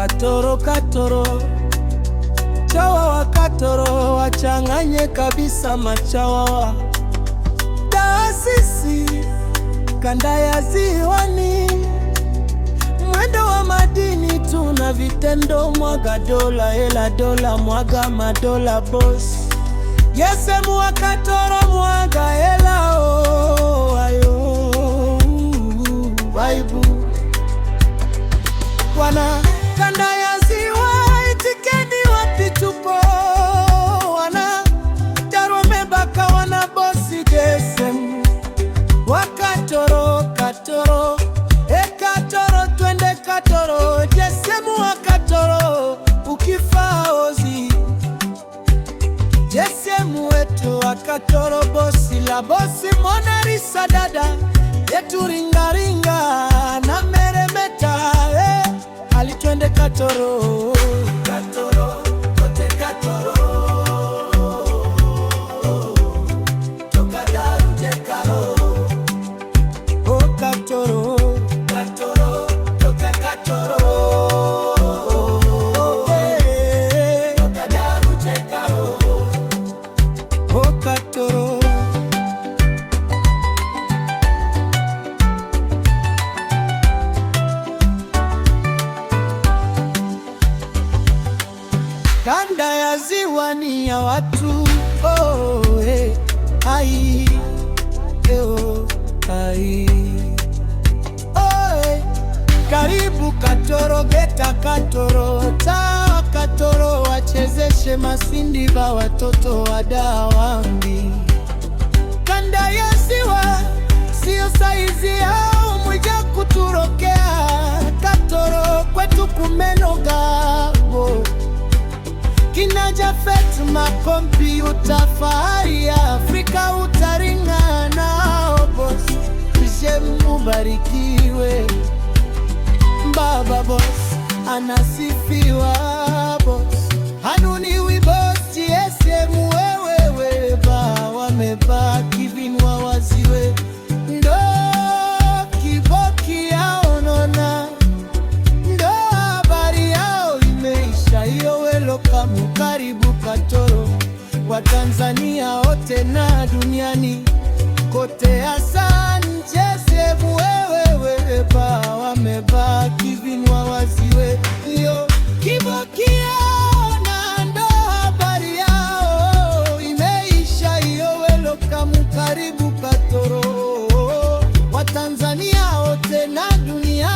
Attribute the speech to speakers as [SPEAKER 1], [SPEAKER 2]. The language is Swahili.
[SPEAKER 1] Katoro katoro, chawa wa katoro wachanganye kabisa machawa. Taasisi kanda ya Ziwani, mwendo wa madini tuna vitendo. Mwaga dola hela dola, mwaga madola boss. Yesemu wa Katoro mwaga hela ayo waibu. Wana kanda ya Ziwa itikeni wapi tupo, wana Tarome Baka wana bosi Yesemu wa Katoro Katoro. Katoro twende Katoro, Yesemu wa Katoro ukifa ozi. Yesemu wetu wa Katoro bosi la bosi Monarisa dada yetu ringaringa na meremeta ali twende Katoro. Katoro kote Katoro toka Daru Jekaro. Oh Katoro Katoro toka Katoro toka Daru Jekaro. Oh Katoro kanda ya Ziwa ni ya watu ai ai karibu Katoro, geta Katoro, tawa Katoro, wachezeshe masindi ba watoto wadawambi. Kanda ya Ziwa sio saizi yao, mwija kuturokea. Katoro kwetu kumenogabo, kina Jafet makompyuta, fahari ya Afrika utaringa nao boss. Shemu barikiwe baba boss, anasifiwa boss, hanuniwi boss. Yesemu wewe ba wamebaki vinwa waziwe, ndo kiboki yao nona, ndo habari yao imeisha. Hiyo welcome, karibu Katoro, wa Tanzania wote na duniani kote. Asante Yesemu wewe ba wamebaki vinwa waziwe, hiyo kiboki yao na ndo habari yao imeisha. Hiyo welcome, karibu Katoro, wa Tanzania wote na dunia